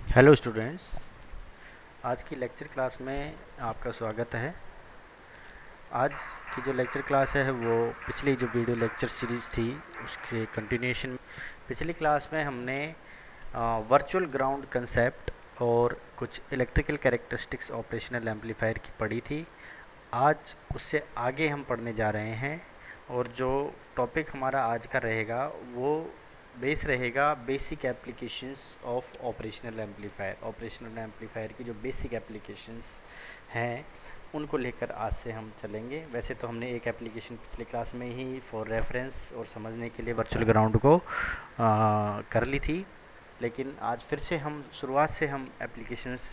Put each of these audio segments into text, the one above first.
Hello students, आज की lecture class में आपका स्वागत है। आज की जो लेक्चर क्लास है वो पिछली जो वीडियो लेक्चर सीरीज़ थी उसके कंटिन्यूएशन। पिछली क्लास में हमने वर्चुअल ग्राउंड कंसेप्ट और कुछ इलेक्ट्रिकल कैरेक्टरिस्टिक्स ऑपरेशनल एम्पलीफायर की पढ़ी थी। आज उससे आगे हम पढ़ने जा रहे हैं और जो टॉपिक हमारा आज का रहेगा वो बेस रहेगा basic applications of operational amplifier की जो बेसिक एप्लीकेशंस हैं उनको लेकर आज से हम चलेंगे। वैसे तो हमने एक एप्लीकेशन पिछले क्लास में ही फॉर रेफरेंस और समझने के लिए वर्चुअल ग्राउंड को कर ली थी, लेकिन आज फिर से हम शुरुआत से हम एप्लीकेशंस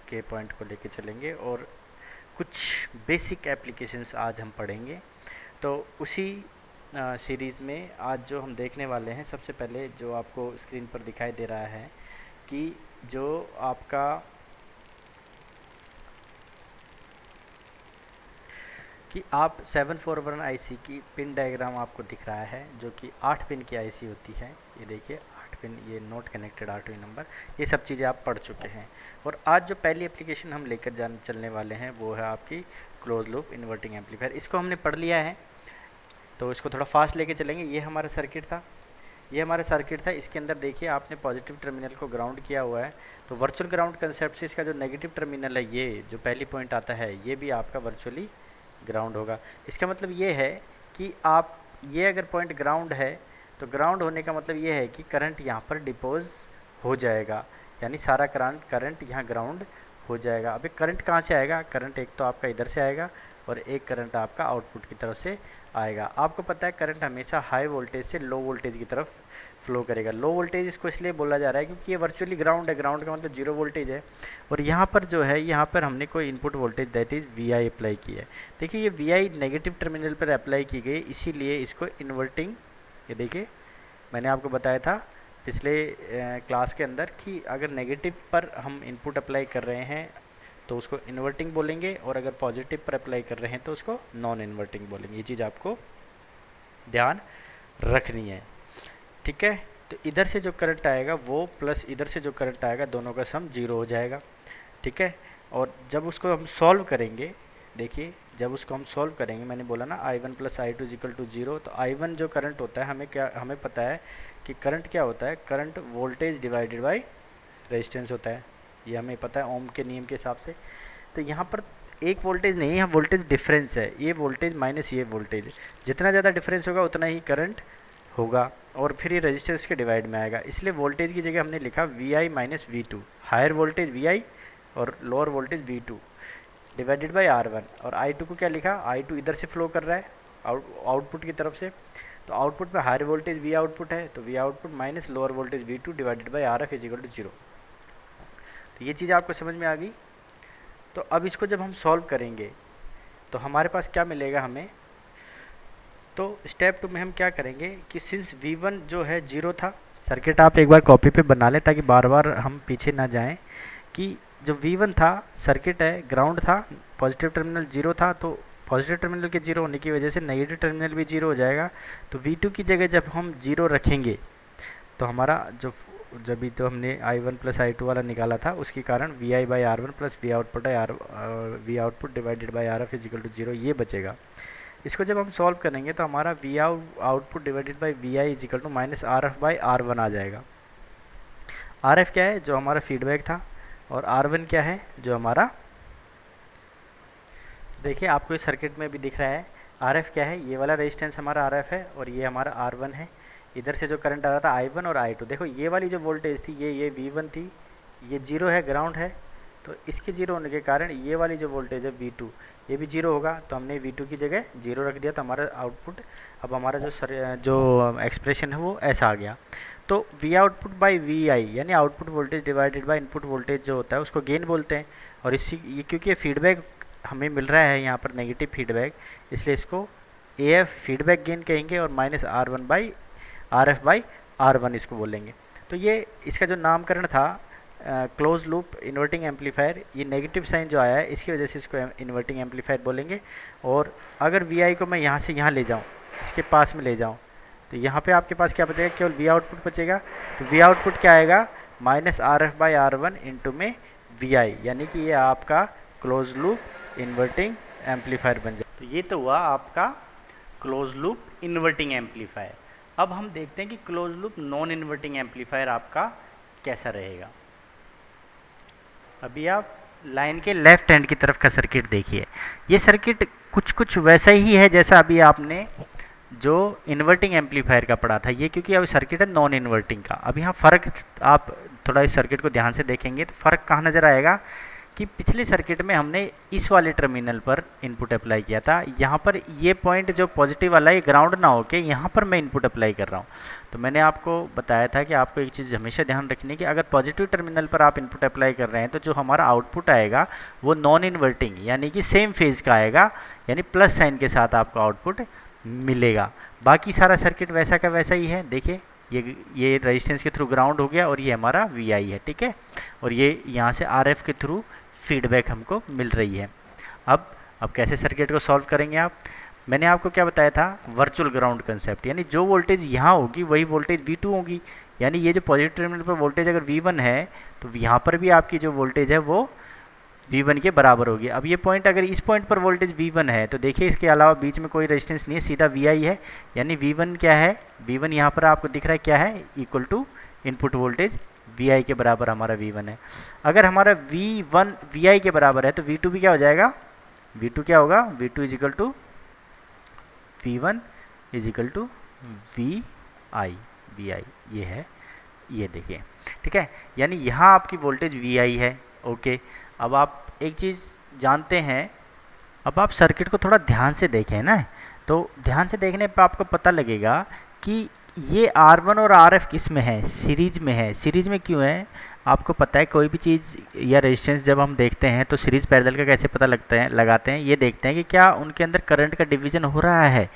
के पॉइंट को लेकर चलेंगे और कुछ बेसिक एप्लीकेशंस आज हम पढ़ेंगे। तो उसी सीरीज़ में आज जो हम देखने वाले हैं, सबसे पहले जो आपको स्क्रीन पर दिखाई दे रहा है कि जो आपका कि आप 741 आईसी की पिन डायग्राम आपको दिख रहा है, जो कि 8 पिन की आईसी होती है। ये देखिए 8 पिन, ये नोट कनेक्टेड 8वीं नंबर, ये सब चीज़ें आप पढ़ चुके हैं। और आज जो पहली एप्लीकेशन हम लेकर चलने वाले हैं वो है आपकी क्लोज लूप इन्वर्टिंग एम्पलीफायर। इसको हमने पढ़ लिया है तो इसको थोड़ा फास्ट लेके चलेंगे। ये हमारा सर्किट था, इसके अंदर देखिए आपने पॉजिटिव टर्मिनल को ग्राउंड किया हुआ है। तो वर्चुअल ग्राउंड कंसेप्ट से इसका जो नेगेटिव टर्मिनल है, ये जो पहली पॉइंट आता है, ये भी आपका वर्चुअली ग्राउंड होगा। इसका मतलब ये है कि आप ये अगर पॉइंट ग्राउंड है तो ग्राउंड होने का मतलब ये है कि करंट यहाँ पर डिपोज हो जाएगा, यानी सारा करंट यहाँ ग्राउंड हो जाएगा। अभी करंट कहाँ से आएगा? करंट एक तो आपका इधर से आएगा और एक करंट आपका आउटपुट की तरफ से आएगा। आपको पता है करंट हमेशा हाई वोल्टेज से लो वोल्टेज की तरफ फ्लो करेगा। लो वोल्टेज इसको इसलिए बोला जा रहा है क्योंकि ये वर्चुअली ग्राउंड है, ग्राउंड का मतलब जीरो वोल्टेज है। और यहाँ पर जो है, यहाँ पर हमने कोई input voltage that is V I apply की है। देखिए ये वी आई नेगेटिव टर्मिनल पर अप्लाई की गई, इसीलिए इसको इन्वर्टिंग, ये देखिए मैंने आपको बताया था पिछले क्लास के अंदर कि अगर नेगेटिव पर हम इनपुट अप्लाई कर रहे हैं तो उसको इन्वर्टिंग बोलेंगे, और अगर पॉजिटिव पर अप्लाई कर रहे हैं तो उसको नॉन इन्वर्टिंग बोलेंगे। ये चीज़ आपको ध्यान रखनी है, ठीक है। तो इधर से जो करंट आएगा वो प्लस इधर से जो करंट आएगा, दोनों का सम जीरो हो जाएगा, ठीक है। और जब उसको हम सॉल्व करेंगे, देखिए जब उसको हम सॉल्व करेंगे, मैंने बोला ना I1 plus I2 equal to zero. तो I1 जो करंट होता है, हमें पता है कि करंट क्या होता है, current voltage divided by resistance होता है। ये हमें पता है ओम के नियम के हिसाब से। तो यहाँ पर एक वोल्टेज नहीं, यहाँ वोल्टेज डिफरेंस है, ये वोल्टेज माइनस ये वोल्टेज, जितना ज़्यादा डिफरेंस होगा उतना ही करंट होगा और फिर ये रेजिस्टेंस के डिवाइड में आएगा। इसलिए वोल्टेज की जगह हमने लिखा V I minus V two, higher voltage V I और lower voltage V two divided by R one. और आई टू को क्या लिखा, आई टू इधर से फ्लो कर रहा है आउटपुट की तरफ से, तो आउटपुट में हायर वोल्टेज वी आउटपुट है, तो V output minus lower voltage V two divided by R F is equal to zero. तो ये चीज़ आपको समझ में आ गई। तो अब इसको जब हम सॉल्व करेंगे तो हमारे पास क्या मिलेगा हमें, तो स्टेप टू में हम क्या करेंगे कि सिंस V1 जो है जीरो था, सर्किट आप एक बार कॉपी पे बना लें ताकि बार बार हम पीछे ना जाएं, कि जो V1 था सर्किट है ग्राउंड था, पॉजिटिव टर्मिनल जीरो था, तो पॉजिटिव टर्मिनल के जीरो होने की वजह से नेगेटिव टर्मिनल भी जीरो हो जाएगा। तो V2 की जगह जब हम जीरो रखेंगे तो हमारा जो जब भी तो हमने I1 प्लस I2 वाला निकाला था, उसके कारण V I by R one plus V output divided by R F is equal to zero, ये बचेगा। इसको जब हम सॉल्व करेंगे तो हमारा V output divided by V I is equal to minus R F by R one आ जाएगा। आर एफ क्या है, जो हमारा फीडबैक था, और आर वन क्या है, जो हमारा, देखिए आपको इस सर्किट में भी दिख रहा है आर एफ क्या है, ये वाला रेजिस्टेंस हमारा आर एफ है और ये हमारा आर वन है। इधर से जो करंट आ रहा था आई वन और आई टू, देखो ये वाली जो वोल्टेज थी ये वी वन थी, ये जीरो है, ग्राउंड है, तो इसके जीरो होने के कारण ये वाली जो वोल्टेज है वी टू, ये भी जीरो होगा। तो हमने V2 की जगह जीरो रख दिया, तो हमारा आउटपुट, अब हमारा जो एक्सप्रेशन है वो ऐसा आ गया। तो V output by V I यानी output voltage divided by input voltage जो होता है उसको गेन बोलते हैं। और ये क्योंकि फीडबैक हमें मिल रहा है यहाँ पर नेगेटिव फीडबैक, इसलिए इसको AF फीडबैक गेन कहेंगे और minus R1 by RF by R1 इसको बोलेंगे। तो ये इसका जो नामकरण था क्लोज लूप इन्वर्टिंग एम्पलीफायर, ये नेगेटिव साइन जो आया है इसकी वजह से इसको इन्वर्टिंग एम्पलीफायर बोलेंगे। और अगर वी आई को मैं यहाँ से यहाँ ले जाऊँ, इसके पास में ले जाऊँ, तो यहाँ पे आपके पास क्या बचेगा, केवल वी आउटपुट बचेगा। तो वी आउटपुट क्या आएगा, minus R F by R one into में वी आई, यानी कि ये आपका क्लोज लूप इन्वर्टिंग एम्पलीफायर बन जाए। तो ये तो हुआ आपका क्लोज लूप इन्वर्टिंग एम्पलीफायर। अब हम देखते हैं कि close loop non inverting amplifier आपका कैसा रहेगा। अभी आप लाइन के लेफ्ट हैंड की तरफ का सर्किट देखिए। ये सर्किट कुछ कुछ वैसा ही है जैसा अभी आपने जो इन्वर्टिंग एम्पलीफायर का पढ़ा था। ये क्योंकि अभी सर्किट है नॉन इन्वर्टिंग का। अब यहाँ फ़र्क आप थोड़ा इस सर्किट को ध्यान से देखेंगे तो फ़र्क कहाँ नज़र आएगा कि पिछले सर्किट में हमने इस वाले टर्मिनल पर इनपुट अप्लाई किया था। यहाँ पर ये पॉइंट जो पॉजिटिव वाला है ग्राउंड ना होके यहाँ पर मैं इनपुट अप्लाई कर रहा हूँ। तो मैंने आपको बताया था कि आपको एक चीज़ हमेशा ध्यान रखनी है कि अगर पॉजिटिव टर्मिनल पर आप इनपुट अप्लाई कर रहे हैं तो जो हमारा आउटपुट आएगा वो नॉन इन्वर्टिंग यानी कि सेम फेज़ का आएगा, यानी प्लस साइन के साथ आपको आउटपुट मिलेगा। बाकी सारा सर्किट वैसा का वैसा ही है। देखिए ये रेजिस्टेंस के थ्रू ग्राउंड हो गया और ये हमारा वी आई है, ठीक है। और ये यहाँ से आर एफ के थ्रू फीडबैक हमको मिल रही है। अब कैसे सर्किट को सॉल्व करेंगे आप? मैंने आपको क्या बताया था, वर्चुअल ग्राउंड कंसेप्ट, यानी जो वोल्टेज यहाँ होगी वही वोल्टेज V2 होगी। यानी ये जो पॉजिटिव टर्मिनल पर वोल्टेज अगर V1 है तो यहाँ पर भी आपकी जो वोल्टेज है वो V1 के बराबर होगी। अब ये पॉइंट अगर इस पॉइंट पर वोल्टेज V1 है तो देखिए इसके अलावा बीच में कोई रेजिस्टेंस नहीं है, सीधा VI है। यानी V1 क्या है, V1 यहाँ पर आपको दिख रहा है क्या है, equal to input voltage VI के बराबर हमारा V1 है। अगर हमारा V1 VI के बराबर है तो V2 भी क्या हो जाएगा, V2 क्या होगा, V2 is equal to V1 is equal to VI ये है, ये देखिए, ठीक है। यानी यहाँ आपकी वोल्टेज VI है, ओके। अब आप एक चीज़ जानते हैं, अब आप सर्किट को थोड़ा ध्यान से देखें ना, तो ध्यान से देखने पर आपको पता लगेगा कि ये R1 और RF किस में है, सीरीज में है। सीरीज में क्यों है आपको पता है, कोई भी चीज़ या रेजिस्टेंस जब हम देखते हैं तो सीरीज पैरेलल का कैसे पता लगाते हैं, ये देखते हैं कि क्या उनके अंदर करंट का डिवीजन हो रहा है,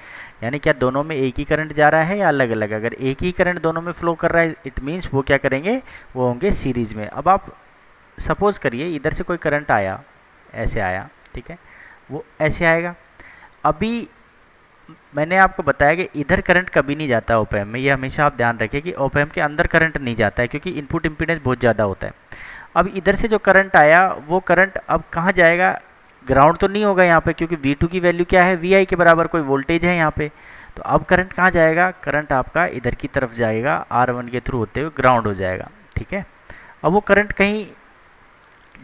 यानी क्या दोनों में एक ही करंट जा रहा है या अलग अलग। अगर एक ही करंट दोनों में फ्लो कर रहा है इट मीन्स वो क्या करेंगे, वो होंगे सीरीज में। अब आप सपोज़ करिए इधर से कोई करंट आया, ऐसे आया, ठीक है, वो ऐसे आएगा। अभी मैंने आपको बताया कि इधर करंट कभी नहीं जाता ओप एम्प में, ये हमेशा आप ध्यान रखें कि ओप एम्प के अंदर करंट नहीं जाता है क्योंकि इनपुट इम्पीडेंस बहुत ज़्यादा होता है। अब इधर से जो करंट आया वो करंट अब कहाँ जाएगा, ग्राउंड तो नहीं होगा यहाँ पे क्योंकि V2 की वैल्यू क्या है, VI के बराबर कोई वोल्टेज है यहाँ पे। तो अब करंट कहाँ जाएगा, करंट आपका इधर की तरफ जाएगा, R1 के थ्रू होते हुए ग्राउंड हो जाएगा, ठीक है। अब वो करंट कहीं,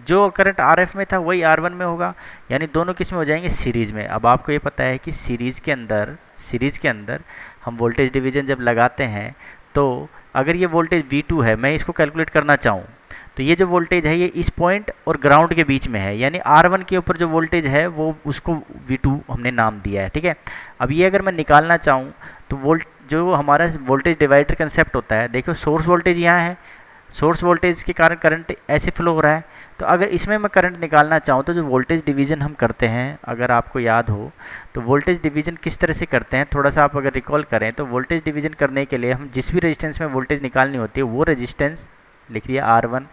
जो करंट RF में था वही R1 में होगा, यानी दोनों किस में हो जाएंगे, सीरीज में। अब आपको ये पता है कि सीरीज के अंदर हम वोल्टेज डिवीजन जब लगाते हैं तो अगर ये वोल्टेज V2 है, मैं इसको कैलकुलेट करना चाहूँ तो ये जो वोल्टेज है ये इस पॉइंट और ग्राउंड के बीच में है, यानी R1 के ऊपर जो वोल्टेज है वो उसको V2 हमने नाम दिया है, ठीक है। अब ये अगर मैं निकालना चाहूँ तो जो हमारा वोल्टेज डिवाइडर कंसेप्ट होता है, देखो सोर्स वोल्टेज यहाँ है, सोर्स वोल्टेज के कारण करंट ऐसे फ्लो हो रहा है। तो अगर इसमें मैं करंट निकालना चाहूँ तो जो वोल्टेज डिवीज़न हम करते हैं, अगर आपको याद हो तो वोल्टेज डिवीज़न किस तरह से करते हैं, थोड़ा सा आप अगर रिकॉल करें तो वोल्टेज डिवीज़न करने के लिए हम जिस भी रेजिस्टेंस में वोल्टेज निकालनी होती है वो रेजिस्टेंस लिख दिया R1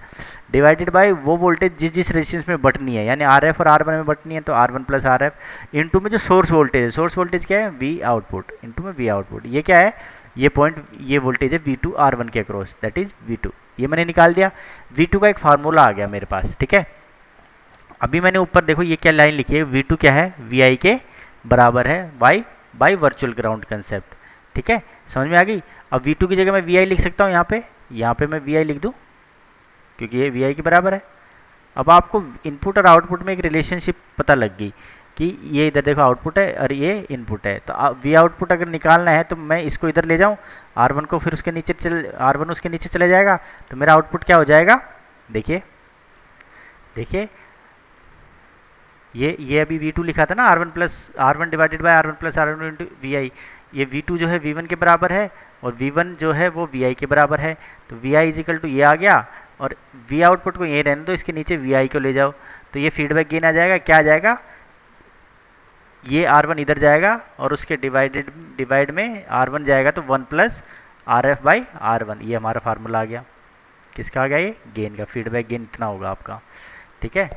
डिवाइडेड बाय वो वोल्टेज जिस रेजिस्टेंस में बटनी है, यानी RF और R1 में बटनी है तो R1 प्लस RF इंटू में जो सोर्स वोल्टेज है, सोर्स वोल्टेज क्या है, V आउटपुट इंटू में V आउटपुट। ये क्या है, ये पॉइंट, ये वोल्टेज है V2 R1 के अक्रॉस, दैट इज V2। ये मैंने निकाल दिया, V2 का एक फार्मूला आ गया मेरे पास, ठीक है। अभी मैंने ऊपर देखो ये क्या लाइन लिखी है, V2 क्या है, VI के बराबर है बाय वर्चुअल ग्राउंड कंसेप्ट, ठीक है, समझ में आ गई। अब V2 की जगह मैं VI लिख सकता हूँ, यहाँ पे मैं VI लिख दूँ क्योंकि ये VI के बराबर है। अब आपको इनपुट और आउटपुट में एक रिलेशनशिप पता लग गई कि ये इधर देखो आउटपुट है और ये इनपुट है, तो V आउटपुट अगर निकालना है तो मैं इसको इधर ले जाऊँ, R1 को फिर उसके नीचे R1 उसके नीचे चले जाएगा तो मेरा आउटपुट क्या हो जाएगा, देखिए ये अभी V2 लिखा था ना, R1 divided by R1 plus R1 into VI। ये V2 जो है V1 के बराबर है और V1 जो है वो VI के बराबर है, तो VI इज इक्वल टू ये आ गया और V आउटपुट को ये रहने दो, इसके नीचे VI को ले जाओ तो ये फीडबैक गेन आ जाएगा, क्या आ जाएगा, ये R1 इधर जाएगा और उसके डिवाइड में R1 जाएगा तो 1 प्लस RF बाई R1। ये हमारा फार्मूला आ गया, किसका आ गया, ये गेन का, फीडबैक गेन इतना होगा आपका, ठीक है।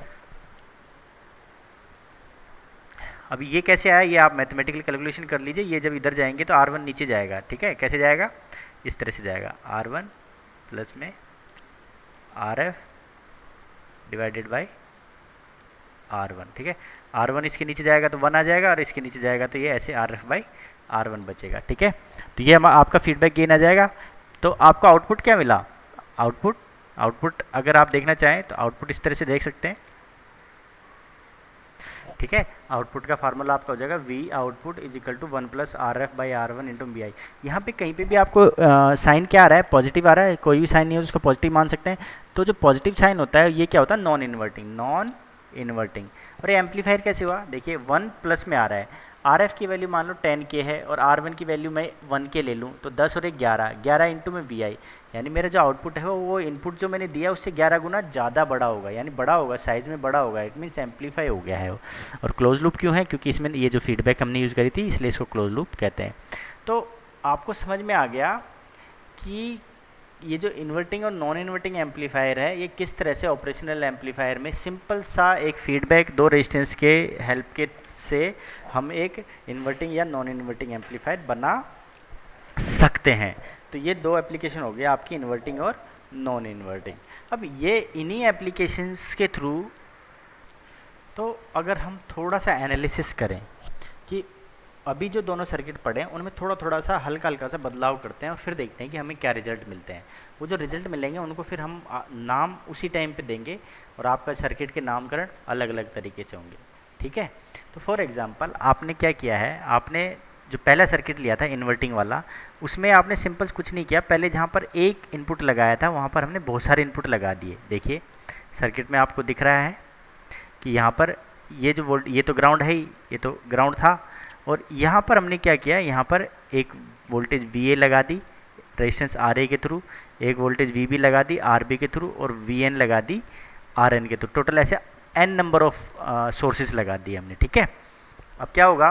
अब ये कैसे आया, ये आप मैथमेटिकल कैलकुलेशन कर लीजिए। ये जब इधर जाएंगे तो R1 नीचे जाएगा, ठीक है, कैसे जाएगा, इस तरह से जाएगा, R1 प्लस में RF डिवाइडेड बाई R1, ठीक है। R1 इसके नीचे जाएगा तो 1 आ जाएगा, और इसके नीचे जाएगा तो ये ऐसे RF बाई R1 बचेगा, ठीक है। तो ये आपका फीडबैक गेन आ जाएगा। तो आपको आउटपुट क्या मिला? आउटपुट अगर आप देखना चाहें तो आउटपुट इस तरह से देख सकते हैं, ठीक है। आउटपुट का फार्मूला आपका हो जाएगा V output is equal to 1 plus RF by R1 into BI। यहाँ पे कहीं पे भी आपको साइन क्या आ रहा है? पॉजिटिव आ रहा है, कोई भी साइन नहीं है उसको पॉजिटिव मान सकते हैं। तो जो पॉजिटिव साइन होता है ये क्या होता है? Non inverting. और ये एम्पलीफायर कैसे हुआ? देखिए 1 प्लस में आ रहा है, RF की वैल्यू मान लो 10K है और R1 की वैल्यू मैं 1K ले लूँ तो 10 और 1 11 इंटू में VI, यानी मेरा जो आउटपुट है वो इनपुट जो मैंने दिया उससे 11 गुना ज़्यादा बड़ा होगा, यानी बड़ा होगा, साइज़ में बड़ा होगा। इट मीन्स एम्पलीफाई हो गया है वो। और क्लोज लूप क्यों है? क्योंकि इसमें ये जो फीडबैक हमने यूज़ करी थी इसलिए इसको क्लोज लूप कहते हैं। तो आपको समझ में आ गया कि ये जो इन्वर्टिंग और नॉन इन्वर्टिंग एम्पलीफायर है ये किस तरह से ऑपरेशनल एम्पलीफायर में सिंपल सा एक फीडबैक दो रेजिस्टेंस के हेल्प के से हम एक इन्वर्टिंग या नॉन इन्वर्टिंग एम्पलीफायर बना सकते हैं। तो ये दो एप्लीकेशन हो गए आपकी, इन्वर्टिंग और नॉन इन्वर्टिंग। अब ये इन्हीं एप्लीकेशंस के थ्रू तो अगर हम थोड़ा सा एनालिसिस करें कि अभी जो दोनों सर्किट पढ़े हैं उनमें थोड़ा सा हल्का सा बदलाव करते हैं और फिर देखते हैं कि हमें क्या रिजल्ट मिलते हैं। वो जो रिजल्ट मिलेंगे उनको फिर हम नाम उसी टाइम पे देंगे और आपका सर्किट के नामकरण अलग अलग तरीके से होंगे, ठीक है। तो फॉर एग्जांपल आपने क्या किया है, आपने जो पहला सर्किट लिया था इन्वर्टिंग वाला, उसमें आपने सिंपल कुछ नहीं किया। पहले जहाँ पर एक इनपुट लगाया था वहाँ पर हमने बहुत सारे इनपुट लगा दिए। देखिए सर्किट में आपको दिख रहा है कि यहाँ पर ये जो ये तो ग्राउंड है ही, ये तो ग्राउंड था। और यहाँ पर हमने क्या किया, यहाँ पर एक वोल्टेज VA लगा दी रेजिस्टेंस RA के थ्रू, एक वोल्टेज VB लगा दी RB के थ्रू, और VN लगा दी RN के थ्रू। टोटल ऐसे n नंबर ऑफ सोर्सेज लगा दिए हमने, ठीक है। अब क्या होगा,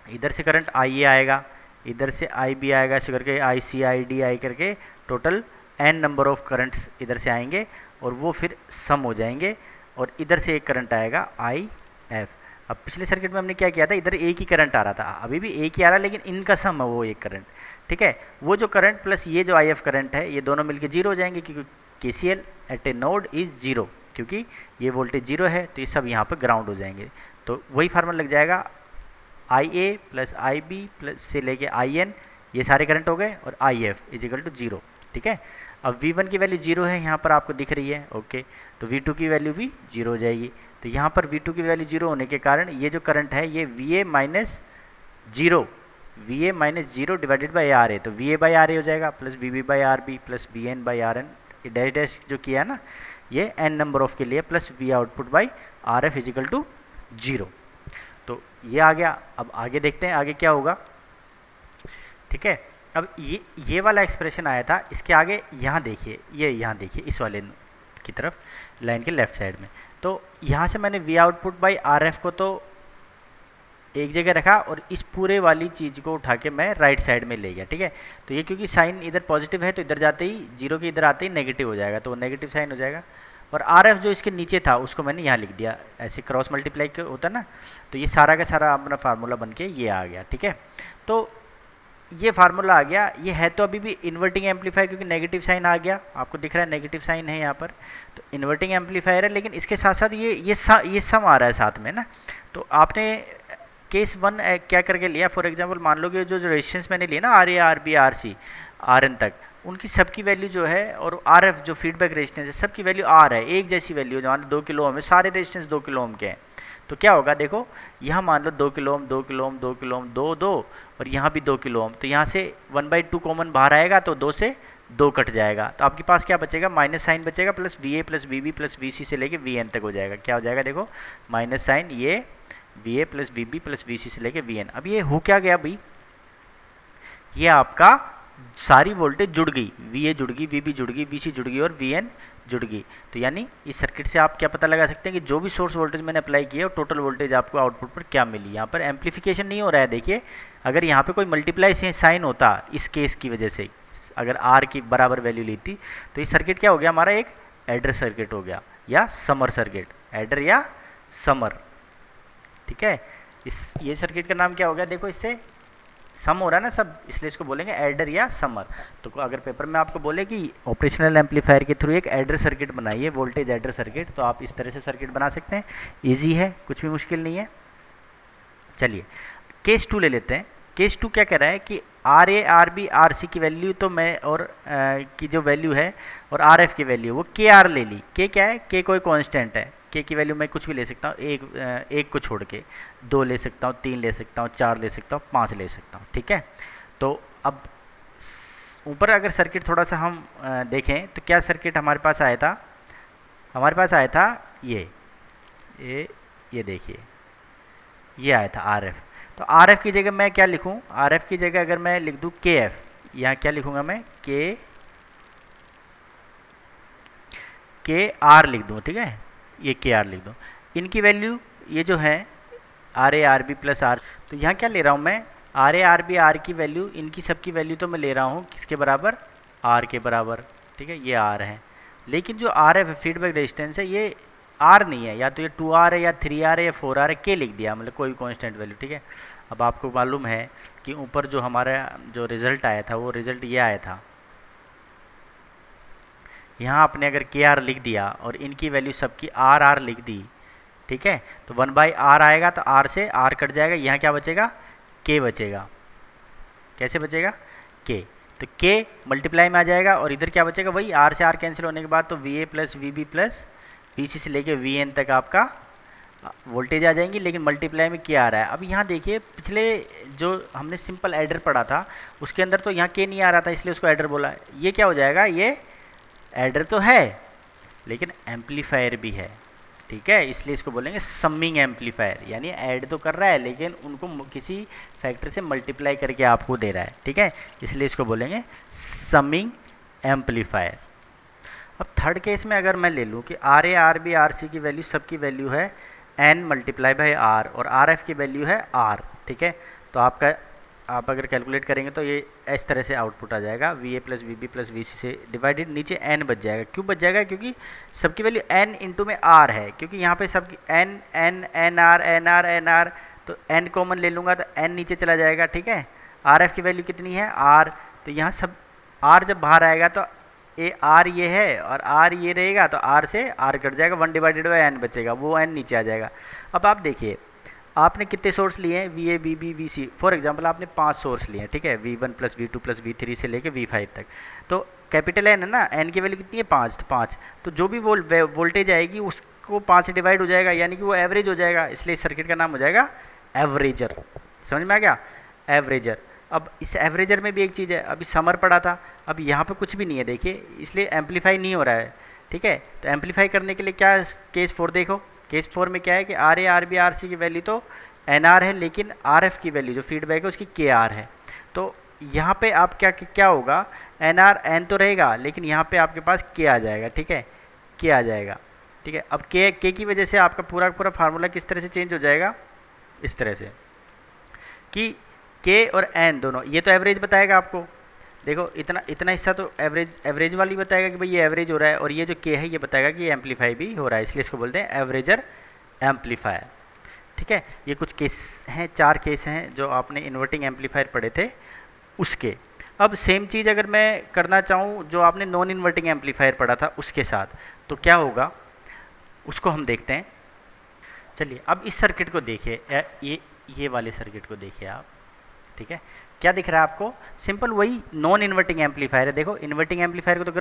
इधर से करंट IA आएगा, इधर से IB आएगा, ऐसे करके IC ID आई करके total n number of currents इधर से आएंगे और वो फिर सम हो जाएंगे। और इधर से एक करंट आएगा IF। अब पिछले सर्किट में हमने क्या किया था, इधर एक ही करंट आ रहा था, अभी भी एक ही आ रहा है, लेकिन इनका सम है वो एक करंट, ठीक है। वो जो करंट प्लस ये जो IF करंट है ये दोनों मिलके जीरो हो जाएंगे, क्योंकि KCL at a node is zero, क्योंकि ये वोल्टेज जीरो है तो ये सब यहाँ पर ग्राउंड हो जाएंगे। तो वही फार्मूला लग जाएगा, IA प्लस IB प्लस से लेके IN, ये सारे करंट हो गए, और IF is equal to zero, ठीक है। अब V1 की वैल्यू जीरो है, यहाँ पर आपको दिख रही है, ओके। तो V2 की वैल्यू भी जीरो हो जाएगी। तो यहाँ पर V2 की वैल्यू जीरो होने के कारण ये जो करंट है ये VA minus zero divided by RA, तो VA बाई RA हो जाएगा, plus VB by RB plus VN by RN, dash dash जो किया ना ये n नंबर ऑफ के लिए, plus V output by RF is equal to zero. तो ये आ गया। अब आगे देखते हैं आगे क्या होगा, ठीक है। अब ये वाला एक्सप्रेशन आया था, इसके आगे यहाँ देखिए, ये यहाँ देखिए इस वाले की तरफ लाइन के लेफ्ट साइड में। तो यहाँ से मैंने V आउटपुट बाई RF को तो एक जगह रखा और इस पूरे वाली चीज़ को उठा के मैं राइट साइड में ले गया, ठीक है। तो ये क्योंकि साइन इधर पॉजिटिव है तो इधर जाते ही जीरो के इधर आते ही नेगेटिव हो जाएगा, तो वो नेगेटिव साइन हो जाएगा। और RF जो इसके नीचे था उसको मैंने यहाँ लिख दिया, ऐसे क्रॉस मल्टीप्लाई होता है ना, तो ये सारा का सारा अपना फार्मूला बन के ये आ गया, ठीक है। तो ये फार्मूला आ गया। ये है तो अभी भी इन्वर्टिंग एम्पलीफायर, क्योंकि नेगेटिव साइन आ गया, आपको दिख रहा है नेगेटिव साइन है यहाँ पर, तो इन्वर्टिंग एम्पलीफायर है, लेकिन इसके साथ साथ ये सम आ रहा है साथ में ना। तो आपने केस 1 क्या करके लिया, फॉर एग्जांपल मान लो कि जो रेजिस्टेंस मैंने लिया ना RA RB RC RN तक, उनकी सबकी वैल्यू जो है, और RF जो फीडबैक रेजिस्टेंस है सबकी वैल्यू R है, एक जैसी वैल्यू, जहाँ 2 किलो ओम है, सारे रेजिस्टेंस 2 किलो ओम के हैं। तो क्या होगा, देखो यहाँ मान लो 2 kilo ohm 2 kilo ohm 2 kilo ohm 2 2, और यहाँ भी 2 किलो ओम, तो यहाँ से 1/2 कॉमन बाहर आएगा तो 2 से 2 कट जाएगा, तो आपके पास क्या बचेगा, माइनस साइन बचेगा, plus VA plus VB plus VC से लेके VN तक हो जाएगा। क्या हो जाएगा, देखो माइनस साइन, ये VA plus VB plus VC से लेके VN। अब ये हो क्या गया भाई, ये आपका सारी वोल्टेज जुड़ गई, VA जुड़ गई, VB जुड़ गई, VC जुड़ गई और VN जुड़ गई। तो यानी इस सर्किट से आप क्या पता लगा सकते हैं कि जो भी सोर्स वोल्टेज मैंने अप्लाई किया और टोटल वोल्टेज आपको आउटपुट पर क्या मिली। यहाँ पर एम्पलीफिकेशन नहीं हो रहा है, देखिए अगर यहाँ पे कोई मल्टीप्लाई से साइन होता इस केस की वजह से, अगर R की बराबर वैल्यू ली थी, तो ये सर्किट क्या हो गया, हमारा एक एडर सर्किट हो गया, या समर सर्किट, एडर या समर, ठीक है। ये सर्किट का नाम क्या हो गया, देखो इससे सम हो रहा है ना सब, इसलिए इसको बोलेंगे एडर या समर। तो अगर पेपर में आपको बोले कि ऑपरेशनल एम्पलीफायर के थ्रू एक एडर सर्किट बनाइए, वोल्टेज एडर सर्किट, तो आप इस तरह से सर्किट बना सकते हैं। ईजी है, कुछ भी मुश्किल नहीं है। चलिए केस 2 ले लेते हैं। केस 2 क्या कह रहा है कि R A R B R C की वैल्यू तो मैं और की जो वैल्यू है और आर एफ की वैल्यू वो के आर ले ली। के क्या है? के कोई कांस्टेंट है। के की वैल्यू मैं कुछ भी ले सकता हूँ, एक को छोड़ के 2 ले सकता हूँ, 3 ले सकता हूँ, 4 ले सकता हूँ, 5 ले सकता हूँ। ठीक है, तो अब ऊपर अगर सर्किट थोड़ा सा हम देखें तो क्या सर्किट हमारे पास आया था? हमारे पास आया था ये देखिए, ये आया था आर एफ। तो आर एफ की जगह मैं क्या लिखूं? आर एफ की जगह अगर मैं लिख दूं के एफ, यहाँ क्या लिखूंगा मैं? के आर लिख दूँ। ठीक है, ये के आर लिख दूँ। इनकी वैल्यू ये जो है R A R B plus R, तो यहाँ क्या ले रहा हूँ मैं? R A R B R की वैल्यू, इनकी सबकी वैल्यू तो मैं ले रहा हूँ किसके बराबर? आर के बराबर। ठीक है, ये आर है, लेकिन जो आर एफ फीडबैक रेजिस्टेंस है ये आर नहीं है, या तो ये 2R है या 3R है या 4R है, के लिख दिया, मतलब कोई कांस्टेंट वैल्यू। ठीक है, अब आपको मालूम है कि ऊपर जो हमारा जो रिज़ल्ट आया था वो रिज़ल्ट ये आया था। यहाँ आपने अगर के आर लिख दिया और इनकी वैल्यू सबकी आर आर लिख दी, ठीक है, तो 1/r आएगा, तो r से r कट जाएगा, यहाँ क्या बचेगा? k बचेगा। कैसे बचेगा? k, तो k मल्टीप्लाई में आ जाएगा और इधर क्या बचेगा? वही r से r कैंसिल होने के बाद तो va plus vb plus vc से लेके vn तक आपका वोल्टेज आ जाएंगी, लेकिन मल्टीप्लाई में क्या आ रहा है? अब यहाँ देखिए, पिछले जो हमने सिंपल एडर पढ़ा था उसके अंदर तो यहाँ के नहीं आ रहा था, इसलिए उसको एडर बोला। ये क्या हो जाएगा? ये एडर तो है लेकिन एम्पलीफायर भी है। ठीक है, इसलिए इसको बोलेंगे समिंग एम्पलीफायर, यानी ऐड तो कर रहा है लेकिन उनको किसी फैक्टर से मल्टीप्लाई करके आपको दे रहा है। ठीक है, इसलिए इसको बोलेंगे समिंग एम्पलीफायर। अब थर्ड केस में अगर मैं ले लूँ कि R A R B R C की वैल्यू सबकी वैल्यू है n मल्टीप्लाई बाई आर और आर एफ की वैल्यू है आर। ठीक है, तो आप अगर कैलकुलेट करेंगे तो ये इस तरह से आउटपुट आ जाएगा, V A plus V B plus V C से डिवाइडेड, नीचे n बच जाएगा। क्यों बच जाएगा? क्योंकि सबकी वैल्यू n इंटू में r है, क्योंकि यहाँ पे सबकी n r, तो n कॉमन ले लूँगा तो n नीचे चला जाएगा। ठीक है, आर एफ की वैल्यू कितनी है? r, तो यहाँ सब r जब बाहर आएगा तो r ये है और r ये रहेगा, तो r से r कट जाएगा, 1/n बचेगा, वो n नीचे आ जाएगा। अब आप देखिए, आपने कितने सोर्स लिए हैं? V A B B V C, for example आपने 5 सोर्स लिए हैं। ठीक है, V1 plus V2 plus V3 से लेके V5 तक, तो कैपिटल N है ना, N की वैल्यू कितनी है? 5, तो 5, तो जो भी वोल्टेज आएगी उसको 5 से डिवाइड हो जाएगा, यानी कि वो एवरेज हो जाएगा, इसलिए इस सर्किट का नाम हो जाएगा एवरेजर। समझ में आ गया? एवरेजर। अब इस एवरेजर में भी एक चीज़ है, अभी समर पड़ा था, अब यहाँ पे कुछ भी नहीं है देखिए, इसलिए एम्पलीफाई नहीं हो रहा है। ठीक है, तो एम्पलीफाई करने के लिए क्या केस 4 देखो, केस 4 में क्या है कि R A R B R C की वैल्यू तो एन आर है, लेकिन आर एफ की वैल्यू जो फीडबैक है उसकी के आर है। तो यहाँ पे आप क्या होगा? एन आर एन तो रहेगा लेकिन यहाँ पे आपके पास के आ जाएगा। ठीक है, के आ जाएगा। ठीक है, अब के की वजह से आपका पूरा फार्मूला किस तरह से चेंज हो जाएगा? इस तरह से कि के और एन दोनों, ये तो एवरेज बताएगा आपको, देखो इतना हिस्सा तो एवरेज वाली बताएगा कि भाई ये एवरेज हो रहा है, और ये जो के है ये बताएगा कि ये एम्पलीफाई भी हो रहा है, इसलिए इसको बोलते हैं एवरेजर एम्पलीफायर। ठीक है, ये कुछ केस हैं, 4 केस हैं जो आपने इन्वर्टिंग एम्पलीफायर पढ़े थे उसके। अब सेम चीज़ अगर मैं करना चाहूँ जो आपने नॉन इन्वर्टिंग एम्पलीफायर पढ़ा था उसके साथ, तो क्या होगा उसको हम देखते हैं। चलिए अब इस सर्किट को देखिए, ये वाले सर्किट को देखिए आप। ठीक है, क्या दिख रहा है आपको? सिंपल वही नॉन इन्वर्टिंग एम्पलीफायर है। देखो इन्वर्टिंग एम्पलीफायर को तो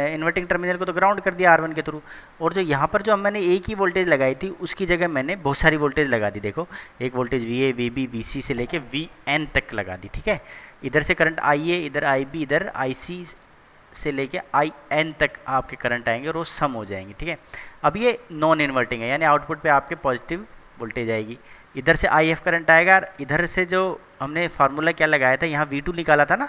इन्वर्टिंग टर्मिनल को तो ग्राउंड कर दिया R1 के थ्रू, और जो यहाँ पर जो मैंने एक ही वोल्टेज लगाई थी उसकी जगह मैंने बहुत सारी वोल्टेज लगा दी। देखो एक वोल्टेज VA VB VC से लेके VN तक लगा दी। ठीक है, इधर से करंट IA, इधर IB, इधर IC से लेके IN तक आपके करंट आएंगे और वो सम हो जाएंगे। ठीक है, अब ये नॉन इन्वर्टिंग है, यानी आउटपुट पे आपके पॉजिटिव वोल्टेज आएगी। इधर से IF करंट आएगा, इधर से जो हमने फार्मूला क्या लगाया था, यहाँ V2 निकाला था ना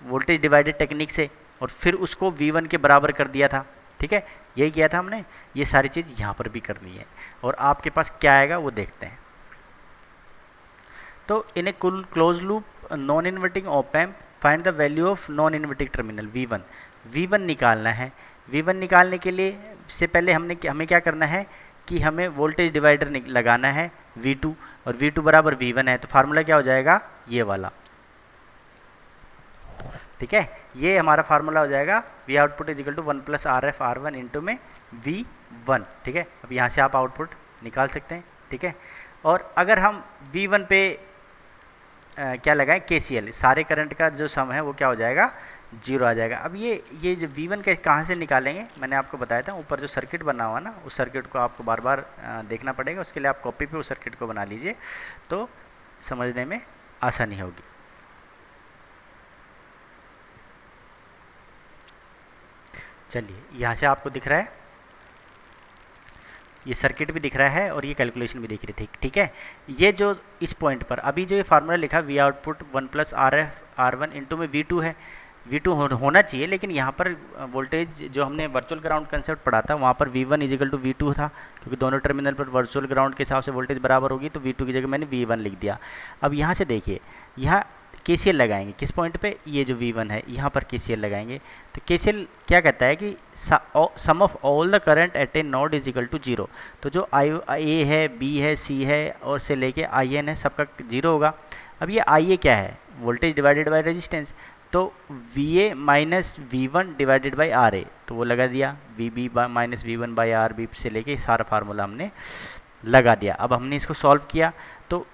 वोल्टेज डिवाइडेड टेक्निक से, और फिर उसको V1 के बराबर कर दिया था। ठीक है, यही किया था हमने, ये सारी चीज़ यहाँ पर भी करनी है, और आपके पास क्या आएगा वो देखते हैं। तो in a close loop non inverting op amp find the value of non inverting terminal V1। V1 निकालना है। V1 निकालने के लिए से पहले हमें क्या करना है कि हमें वोल्टेज डिवाइडर लगाना है V2, और V2 बराबर V1 है, तो फार्मूला क्या हो जाएगा? ये वाला ठीक है, ये हमारा फार्मूला हो जाएगा V output is equal to 1 plus R F R one into में V1। ठीक है, अब यहाँ से आप आउटपुट निकाल सकते हैं। ठीक है, और अगर हम V1 पे क्या लगाएं, KCL, सारे करंट का जो सम है वो क्या हो जाएगा, 0 आ जाएगा। अब ये जो V1 के कहाँ से निकालेंगे, मैंने आपको बताया था ऊपर जो सर्किट बना हुआ ना, उस सर्किट को आपको बार बार देखना पड़ेगा। उसके लिए आप कॉपी पे उस सर्किट को बना लीजिए तो समझने में आसानी होगी। चलिए, यहाँ से आपको दिख रहा है, ये सर्किट भी दिख रहा है और ये कैलकुलेशन भी दिख रही थी। ठीक है, ये जो इस पॉइंट पर अभी जो ये फार्मूला लिखा we output 1 plus R F R one into में V2 है, V2 होना चाहिए, लेकिन यहाँ पर वोल्टेज जो हमने वर्चुअल ग्राउंड कंसेप्ट पढ़ा था वहाँ पर V1 इजिकल टू V2 था, क्योंकि दोनों टर्मिनल पर वर्चुअल ग्राउंड के हिसाब से वोल्टेज बराबर होगी, तो V2 की जगह मैंने V1 लिख दिया। अब यहाँ से देखिए, यहाँ KCL लगाएंगे किस पॉइंट पे, ये जो V1 है यहाँ पर KCL लगाएंगे। तो KCL क्या कहता है कि sum of all the current at a node is equal to 0। तो जो A है, B है, C है और से लेके IN है, सबका 0 होगा। अब ये IA क्या है, वोल्टेज डिवाइडेड बाय रेजिस्टेंस, तो VA minus V1 divided by RA, तो वो लगा दिया, VB minus V1 by RB से लेके सारा फार्मूला हमने लगा दिया। अब हमने इसको सॉल्व किया तो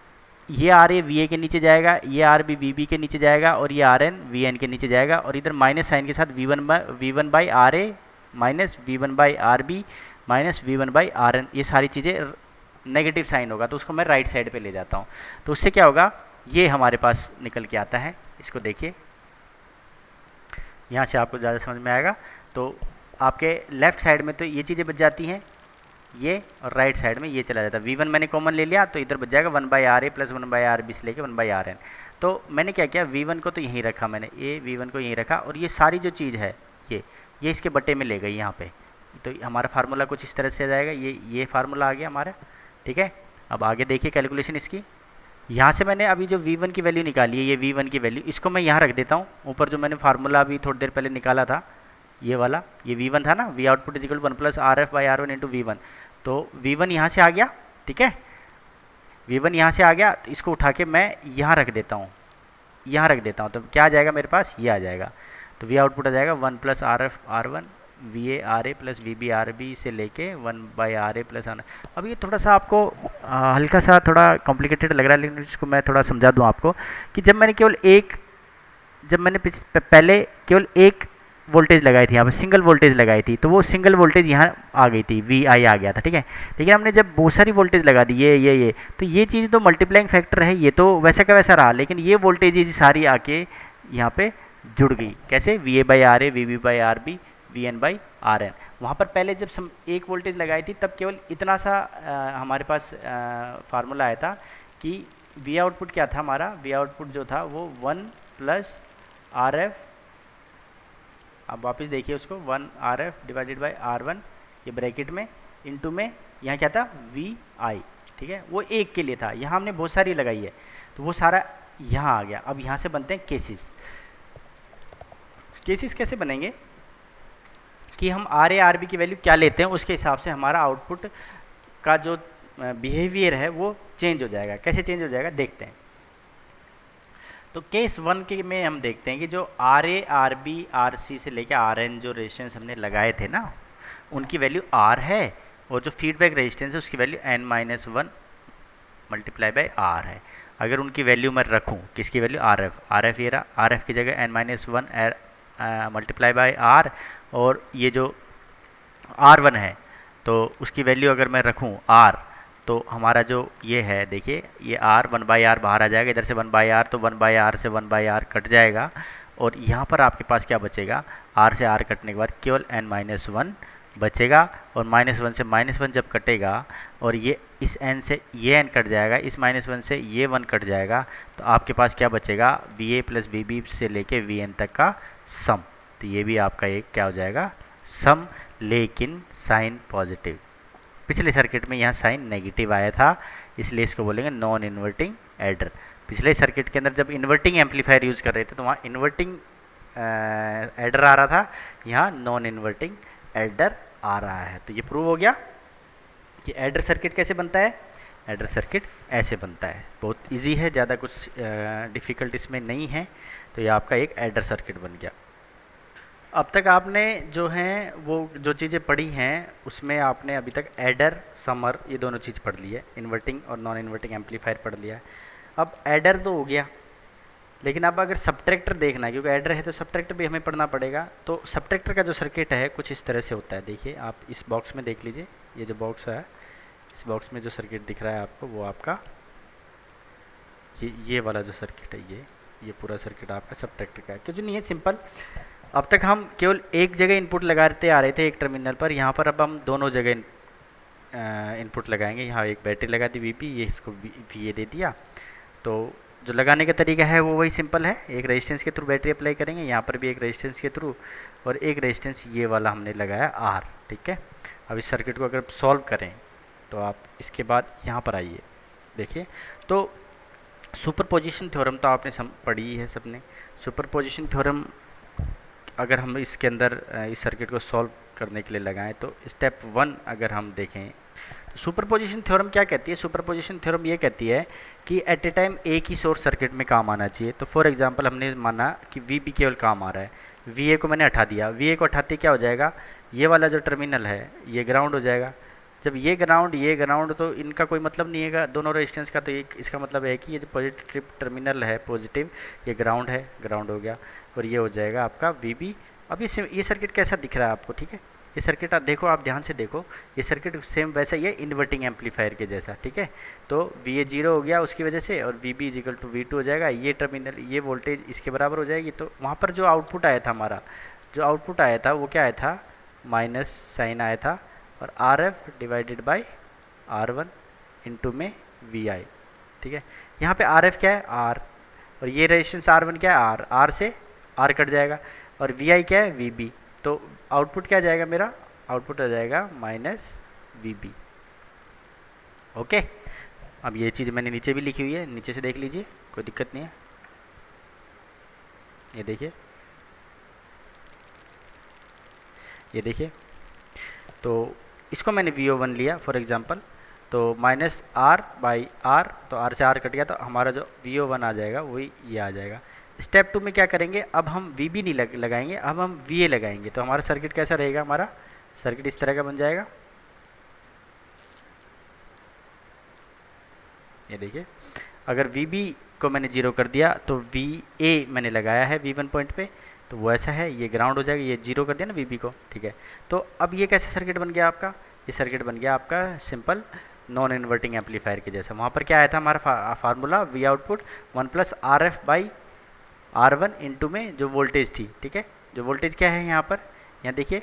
ये RA VA के नीचे जाएगा, ये RB VB के नीचे जाएगा और ये RN VN के नीचे जाएगा, और इधर माइनस साइन के साथ V1 by RA minus V1 by RB minus V1 by RN, ये सारी चीज़ें नेगेटिव साइन होगा, तो उसको मैं राइट साइड पे ले जाता हूँ। तो उससे क्या होगा, ये हमारे पास निकल के आता है। इसको देखिए, यहाँ से आपको ज़्यादा समझ में आएगा। तो आपके लेफ़्ट साइड में तो ये चीज़ें बच जाती हैं, ये, और राइट साइड में ये चला जाता है। V1 मैंने कॉमन ले लिया तो इधर बच जाएगा 1 by RA plus 1 by RB से लेके 1 बाई RN। तो मैंने क्या किया, V1 को तो यहीं रखा मैंने, ये V1 को यहीं रखा, और ये सारी जो चीज़ है ये इसके बटे में ले गई यहाँ पे। तो हमारा फार्मूला कुछ इस तरह से आ जाएगा, ये फार्मूला आ गया हमारा। ठीक है, अब आगे देखिए कैलकुलेशन इसकी। यहाँ से मैंने अभी जो V1 की वैल्यू निकाली है, ये V1 की वैल्यू, इसको मैं यहाँ रख देता हूँ। ऊपर जो मैंने फार्मूला अभी थोड़ी देर पहले निकाला था, ये वाला, ये V1 था ना, V output is equal 1 plus R F by R1 into V1, तो V1 यहाँ से आ गया। ठीक है, V1 यहाँ से आ गया, तो इसको उठा के मैं यहाँ रख देता हूँ, यहाँ रख देता हूँ, तो क्या आ जाएगा मेरे पास, ये आ जाएगा। तो V आउटपुट आ जाएगा 1 plus R F R1 VA RA plus VB RB से लेके 1 बाई RA प्लस आर। अब ये थोड़ा सा आपको हल्का सा थोड़ा कॉम्प्लिकेटेड लग रहा है, लेकिन इसको मैं थोड़ा समझा दूँ आपको कि जब मैंने पहले केवल एक वोल्टेज लगाई थी, यहाँ पर सिंगल वोल्टेज लगाई थी, तो वो सिंगल वोल्टेज यहाँ आ गई थी, VI आ गया था। ठीक है, लेकिन हमने जब बहुत सारी वोल्टेज लगा दी, ये तो ये चीज़ तो मल्टीप्लाइंग फैक्टर है, ये तो वैसा का वैसा रहा, लेकिन ये वोल्टेज सारी आके यहाँ पे जुड़ गई। कैसे, VA by RA, VB by RB, VN by RN। वहाँ पर पहले जब एक वोल्टेज लगाई थी तब केवल इतना सा हमारे पास फार्मूला आया था कि V आउटपुट क्या था हमारा, V आउटपुट जो था वो 1 प्लस RF, अब वापस देखिए उसको, 1 RF डिवाइडेड बाई R1, ये ब्रैकेट में, इनटू में यहाँ क्या था, VI। ठीक है, वो एक के लिए था, यहाँ हमने बहुत सारी लगाई है तो वो सारा यहाँ आ गया। अब यहाँ से बनते हैं केसेस। केसेस कैसे बनेंगे कि हम RA RB की वैल्यू क्या लेते हैं, उसके हिसाब से हमारा आउटपुट का जो बिहेवियर है वो चेंज हो जाएगा। कैसे चेंज हो जाएगा देखते हैं। तो केस 1 के में हम देखते हैं कि जो RA RB RC से लेके RN जो रेजिस्टेंस हमने लगाए थे ना, उनकी वैल्यू R है, और जो फीडबैक रेजिस्टेंस है उसकी value n-1 multiply by R है। अगर उनकी वैल्यू मैं रखूँ, किसकी वैल्यू, RF ये रहा, RF की जगह n-1 मल्टीप्लाई बाई R, और ये जो R1 है तो उसकी वैल्यू अगर मैं रखूँ R, तो हमारा जो ये है देखिए, ये R 1 बाई आर बाहर आ जाएगा, इधर से 1 बाई आर, तो 1 बाई आर से 1 बाई आर कट जाएगा, और यहाँ पर आपके पास क्या बचेगा, R से R कटने के बाद केवल n-1 बचेगा, और -1 से -1 जब कटेगा और ये इस n से ये n कट जाएगा, इस -1 से ये 1 कट जाएगा, तो आपके पास क्या बचेगा, VA प्लस VB से लेके VN तक का सम। तो ये भी आपका एक क्या हो जाएगा, सम, लेकिन साइन पॉजिटिव। पिछले सर्किट में यहाँ साइन नेगेटिव आया था, इसलिए इसको बोलेंगे नॉन इन्वर्टिंग एडर। पिछले सर्किट के अंदर जब इन्वर्टिंग एम्पलीफायर यूज़ कर रहे थे तो वहाँ इन्वर्टिंग एडर आ रहा था, यहाँ नॉन इन्वर्टिंग एडर आ रहा है। तो ये प्रूव हो गया कि एडर सर्किट कैसे बनता है, एडर सर्किट ऐसे बनता है। बहुत इजी है, ज़्यादा कुछ डिफ़िकल्ट इसमें नहीं है। तो ये आपका एक एडर सर्किट बन गया। अब तक आपने जो हैं वो जो चीज़ें पढ़ी हैं उसमें आपने अभी तक एडर समर ये दोनों चीज़ पढ़ ली है, इन्वर्टिंग और नॉन इन्वर्टिंग एम्पलीफायर पढ़ लिया है। अब एडर तो हो गया, लेकिन अब अगर सब्ट्रैक्टर देखना है, क्योंकि एडर है तो सब्ट्रैक्टर भी हमें पढ़ना पड़ेगा। तो सब्ट्रैक्टर का जो सर्किट है कुछ इस तरह से होता है। देखिए आप इस बॉक्स में देख लीजिए, ये जो बॉक्स है इस बॉक्स में जो सर्किट दिख रहा है आपको वो आपका ये वाला जो सर्किट है ये पूरा सर्किट आपका सब्ट्रैक्टर का है। कुछ नहीं है, सिंपल। अब तक हम केवल एक जगह इनपुट लगाते आ रहे थे एक टर्मिनल पर, यहाँ पर अब हम दोनों जगह इनपुट लगाएंगे। यहाँ एक बैटरी लगा दी वीपी, ये इसको वी दे दिया। तो जो लगाने का तरीका है वो वही सिंपल है, एक रेजिस्टेंस के थ्रू बैटरी अप्लाई करेंगे, यहाँ पर भी एक रेजिस्टेंस के थ्रू, और एक रेजिस्टेंस ये वाला हमने लगाया आर। ठीक है, अब इस सर्किट को अगर सॉल्व करें तो आप इसके बाद यहाँ पर आइए, देखिए। तो सुपरपोजिशन थ्योरम तो आपने पढ़ी है सबने। सुपरपोजिशन थ्योरम अगर हम इसके अंदर इस सर्किट को सॉल्व करने के लिए लगाएं तो स्टेप 1 अगर हम देखें तो सुपरपोजिशन थ्योरम क्या कहती है। सुपरपोजिशन थ्योरम ये कहती है कि एट ए टाइम एक ही सोर्स सर्किट में काम आना चाहिए। तो फॉर एग्जांपल हमने माना कि वी बी केवल काम आ रहा है, वी ए को मैंने हटा दिया, वी ए को हटाते क्या हो जाएगा, ये वाला जो टर्मिनल है ये ग्राउंड हो जाएगा। जब ये ग्राउंड तो इनका कोई मतलब नहीं है दोनों रेजिस्टेंस का, तो ये इसका मतलब है कि ये जो पॉजिटिव टर्मिनल है पॉजिटिव, ये ग्राउंड है, ग्राउंड हो गया, और ये हो जाएगा आपका वी बी। अब ये सर्किट कैसा दिख रहा है आपको, ठीक है। ये सर्किट आप देखो, आप ध्यान से देखो, ये सर्किट सेम वैसा ही है इन्वर्टिंग एम्पलीफायर के जैसा, ठीक है। तो वी ए 0 हो गया उसकी वजह से, और V B is equal to V 2 हो जाएगा। ये टर्मिनल ये वोल्टेज इसके बराबर हो जाएगी। तो वहाँ पर जो आउटपुट आया था हमारा, जो आउटपुट आया था वो क्या आया था, माइनस साइन आया था, और R F divided by R one into में वी आई, ठीक है। यहाँ पे आर एफ क्या है, आर, और ये रेजिस्टेंस आर वन क्या है, आर, आर से आर कट जाएगा, और वी आई क्या है, वी बी। तो आउटपुट क्या जाएगा मेरा, आउटपुट आ जाएगा माइनस वी बी। ओके, अब ये चीज़ मैंने नीचे भी लिखी हुई है, नीचे से देख लीजिए, कोई दिक्कत नहीं है। ये देखिए, ये देखिए, तो इसको मैंने VO1 लिया फॉर एग्जांपल, तो माइनस आर बाई आर, तो आर से आर कट गया, तो हमारा जो VO1 आ जाएगा वही ये आ जाएगा। स्टेप 2 में क्या करेंगे, अब हम VB नहीं लगाएंगे, अब हम VA लगाएंगे। तो हमारा सर्किट कैसा रहेगा, हमारा सर्किट इस तरह का बन जाएगा। ये देखिए, अगर VB को मैंने 0 कर दिया तो VA मैंने लगाया है V1 पॉइंट पे, तो वो ऐसा है, ये ग्राउंड हो जाएगा, ये 0 कर दिया ना VB को, ठीक है। तो अब ये कैसा सर्किट बन गया आपका, ये सर्किट बन गया आपका सिंपल नॉन इन्वर्टिंग एम्पलीफायर के जैसा। वहाँ पर क्या आया था हमारा formula, V output 1 plus R F by R one into में जो वोल्टेज थी, ठीक है। जो वोल्टेज क्या है यहाँ पर, यहाँ देखिए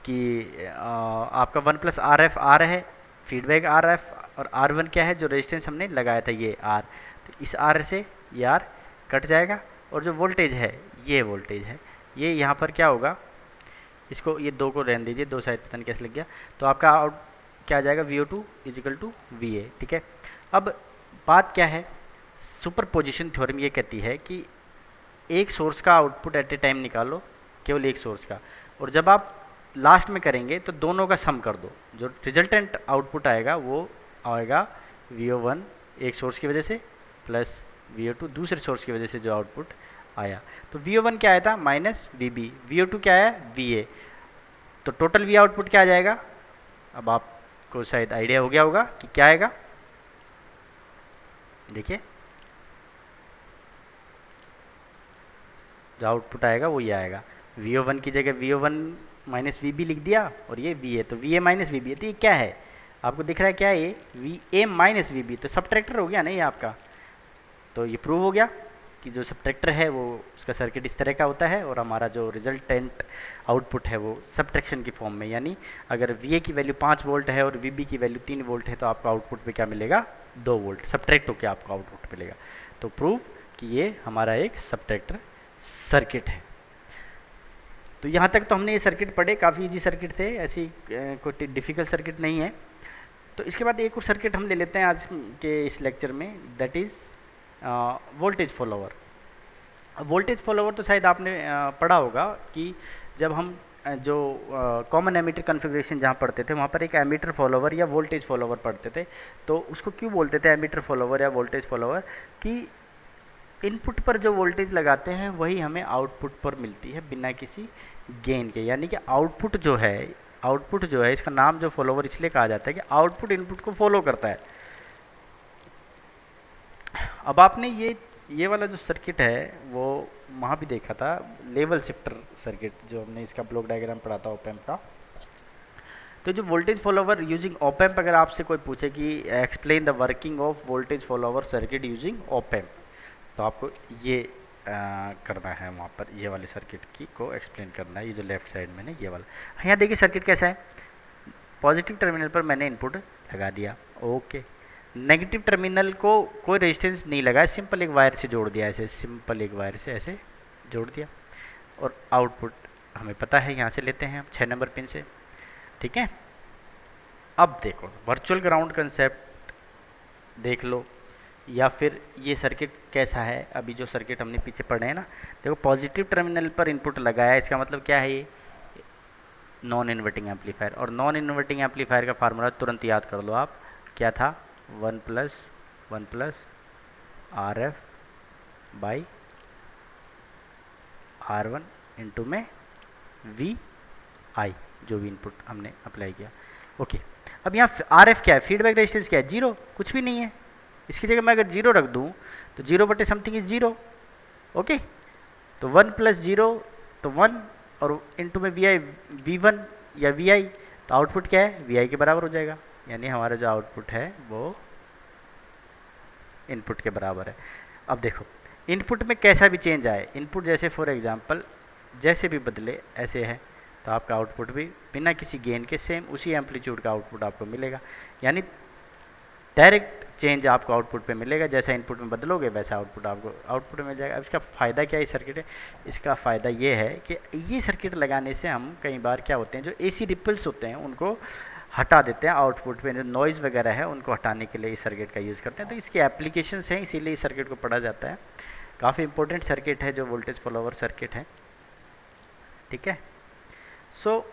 कि आपका 1 प्लस आर एफ आर है, फीडबैक आर एफ, और आर वन क्या है, जो रेजिस्टेंस हमने लगाया था ये आर, तो इस आर से ये आर कट जाएगा, और जो वोल्टेज है ये वोल्टेज है, ये यहाँ पर क्या होगा, इसको ये 2 को रहने दीजिए, 2 साइड पता नहीं कैसे लग गया, तो आपका आउट क्या आ जाएगा, VO2 इजिकल टू VA, ठीक है। अब बात क्या है, सुपरपोजिशन थ्योरम ये कहती है कि एक सोर्स का आउटपुट एट ए टाइम निकालो, केवल एक सोर्स का, और जब आप लास्ट में करेंगे तो दोनों का सम कर दो, जो रिजल्टेंट आउटपुट आएगा वो आएगा VO1 एक सोर्स की वजह से प्लस VO2 दूसरे सोर्स की वजह से जो आउटपुट आया। तो VO1 क्या आया था, माइनस VB, VO2 क्या आया, VA, तो टोटल V आउटपुट क्या आ जाएगा। अब आपको शायद आइडिया हो गया होगा कि क्या आएगा, देखिए जो आउटपुट आएगा वो ये आएगा, VO1 की जगह VO1 माइनस VB लिख दिया, और ये VA, तो VA माइनस VB, तो ये क्या है आपको दिख रहा है, क्या है ये, VA माइनस VB, तो सब्ट्रैक्टर हो गया ना ये आपका। तो ये प्रूव हो गया कि जो सब्ट्रैक्टर है वो उसका सर्किट इस तरह का होता है, और हमारा जो रिजल्टेंट आउटपुट है वो सब्ट्रैक्शन की फॉर्म में, यानी अगर VA की वैल्यू 5 वोल्ट है और VB की वैल्यू 3 वोल्ट है तो आपका आउटपुट पे क्या मिलेगा, 2 वोल्ट सब्ट्रैक्ट होकर आपको आउटपुट मिलेगा। तो प्रूव कि ये हमारा एक सब्ट्रैक्टर सर्किट है। तो यहाँ तक तो हमने ये सर्किट पढ़े, काफ़ी इजी सर्किट थे, ऐसी कोई डिफ़िकल्ट सर्किट नहीं है। तो इसके बाद एक और सर्किट हम ले लेते हैं आज के इस लेक्चर में, that is voltage follower. Voltage follower तो शायद आपने पढ़ा होगा कि जब हम जो कॉमन एमीटर कॉन्फ़िगरेशन जहाँ पढ़ते थे वहाँ पर एक एमीटर फॉलोवर या वोल्टेज फॉलोवर पढ़ते थे। तो उसको क्यों बोलते थे एमीटर फॉलोवर या वोल्टेज फॉलोवर, कि इनपुट पर जो वोल्टेज लगाते हैं वही हमें आउटपुट पर मिलती है बिना किसी गेन के। यानी कि आउटपुट जो है इसका नाम जो फॉलोवर इसलिए कहा जाता है कि आउटपुट इनपुट को फॉलो करता है। अब आपने ये वाला जो सर्किट है वो वहाँ भी देखा था, लेवल शिफ्टर सर्किट, जो हमने इसका ब्लॉक डायग्राम पढ़ा था ऑप एम्प का। तो जो voltage follower using op amp, अगर आपसे कोई पूछे कि explain the working of voltage follower circuit using op amp, तो आपको ये करना है वहाँ पर, ये वाले सर्किट की को एक्सप्लेन करना है। ये जो लेफ्ट साइड में ना ये वाला, यहाँ देखिए सर्किट कैसा है। पॉजिटिव टर्मिनल पर मैंने इनपुट लगा दिया, ओके। नेगेटिव टर्मिनल को कोई रेजिस्टेंस नहीं लगा, सिंपल एक वायर से जोड़ दिया, ऐसे सिंपल एक वायर से ऐसे जोड़ दिया। और आउटपुट हमें पता है यहाँ से लेते हैं हम 6 नंबर पिन से, ठीक है। अब देखो वर्चुअल ग्राउंड कंसेप्ट देख लो, या फिर ये सर्किट कैसा है। अभी जो सर्किट हमने पीछे पढ़े हैं ना, देखो पॉजिटिव टर्मिनल पर इनपुट लगाया, इसका मतलब क्या है, ये नॉन इन्वर्टिंग एम्पलीफायर। और नॉन इन्वर्टिंग एम्पलीफायर का फार्मूला तुरंत याद कर लो आप, क्या था, 1 plus RF by R1 into में VI, जो भी इनपुट हमने अप्लाई किया, ओके। अब यहाँ RF क्या है, फीडबैक रेजिस्टेंस क्या है, 0, कुछ भी नहीं है। इसकी जगह मैं अगर 0 रख दूँ तो 0 बटे समथिंग इज 0, ओके। तो 1 प्लस 0 तो 1, और इनटू में V1 या VI, तो आउटपुट क्या है, VI के बराबर हो जाएगा। यानी हमारा जो आउटपुट है वो इनपुट के बराबर है। अब देखो इनपुट में कैसा भी चेंज आए, इनपुट जैसे फॉर एग्जांपल जैसे भी बदले ऐसे है, तो आपका आउटपुट भी बिना किसी गेन के सेम उसी एम्पलीट्यूड का आउटपुट आपको मिलेगा। यानी डायरेक्ट चेंज आपको आउटपुट पे मिलेगा, जैसा इनपुट में बदलोगे वैसा आउटपुट आपको आउटपुट में मिल जाएगा। अब इसका फ़ायदा क्या है सर्किट है, इसका फ़ायदा ये है कि ये सर्किट लगाने से हम कई बार क्या होते हैं, जो AC रिपल्स होते हैं उनको हटा देते हैं, आउटपुट पे जो नॉइज़ वगैरह है उनको हटाने के लिए इस सर्किट का यूज़ करते हैं। तो इसकी एप्लीकेशंस हैं, इसीलिए इस सर्किट को पढ़ा जाता है। काफ़ी इंपॉर्टेंट सर्किट है जो वोल्टेज फॉलोवर सर्किट है, ठीक है। सो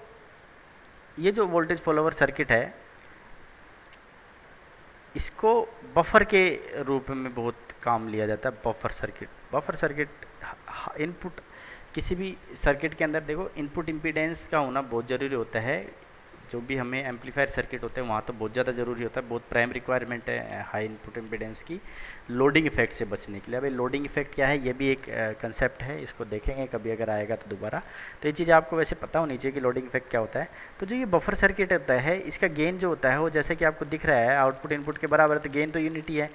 ये जो वोल्टेज फॉलोवर सर्किट है इसको बफर के रूप में बहुत काम लिया जाता है। बफर सर्किट इनपुट किसी भी सर्किट के अंदर देखो इनपुट इम्पीडेंस का होना बहुत ज़रूरी होता है। जो भी हमें एम्पलीफायर सर्किट होते हैं वहाँ तो बहुत ज़्यादा ज़रूरी होता है, बहुत प्राइम रिक्वायरमेंट है हाई इनपुट इम्पीडेंस की लोडिंग इफेक्ट से बचने के लिए। अभी लोडिंग इफेक्ट क्या है, ये भी एक कंसेप्ट है, इसको देखेंगे कभी अगर आएगा तो दोबारा। तो ये चीज़ आपको वैसे पता होनी चाहिए कि लोडिंग इफेक्ट क्या होता है। तो जो ये बफर सर्किट होता है इसका गेन जो होता है वो जैसे कि आपको दिख रहा है आउटपुट इनपुट के बराबर है, तो गेन तो यूनिटी है।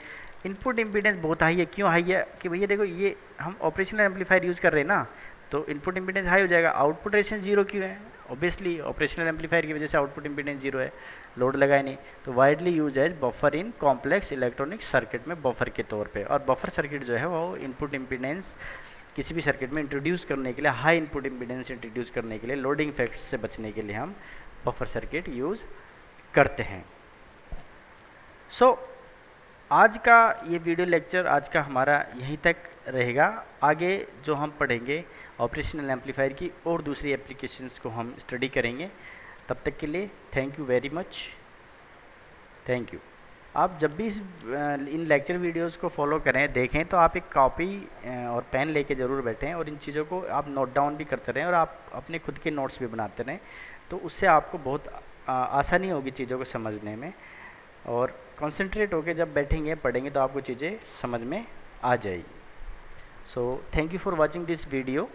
इनपुट इम्पीडेंस बहुत हाई है, क्यों हाई है कि भैया देखो ये हम ऑपरेशनल एम्पलीफायर यूज़ कर रहे हैं ना, तो इनपुट इम्पीडेंस हाई हो जाएगा। आउटपुट रेजिस्टेंस 0 क्यों है, ऑब्वियसली ऑपरेशनल एम्पलीफायर की वजह से आउटपुट इम्पीडेंस 0 है, लोड लगाए नहीं। तो widely use as buffer in complex electronic circuit में बफर के तौर पे। और बफर सर्किट जो है वो इनपुट इम्पीडेंस किसी भी सर्किट में इंट्रोड्यूस करने के लिए, हाई इनपुट इम्पीडेंस इंट्रोड्यूस करने के लिए, लोडिंग इफेक्ट से बचने के लिए हम बफर सर्किट यूज़ करते हैं। सो आज का ये वीडियो लेक्चर आज का हमारा यहीं तक रहेगा। आगे जो हम पढ़ेंगे ऑपरेशनल एम्पलीफायर की और दूसरी एप्लीकेशंस को हम स्टडी करेंगे। तब तक के लिए thank you very much, thank you. आप जब भी इन लेक्चर वीडियोस को फॉलो करें देखें तो आप एक कॉपी और पेन लेके ज़रूर बैठें और इन चीज़ों को आप नोट डाउन भी करते रहें और आप अपने खुद के नोट्स भी बनाते रहें। तो उससे आपको बहुत आसानी होगी चीज़ों को समझने में, और कंसंट्रेट होकर जब बैठेंगे पढ़ेंगे तो आपको चीज़ें समझ में आ जाएगी। So thank you for watching this video.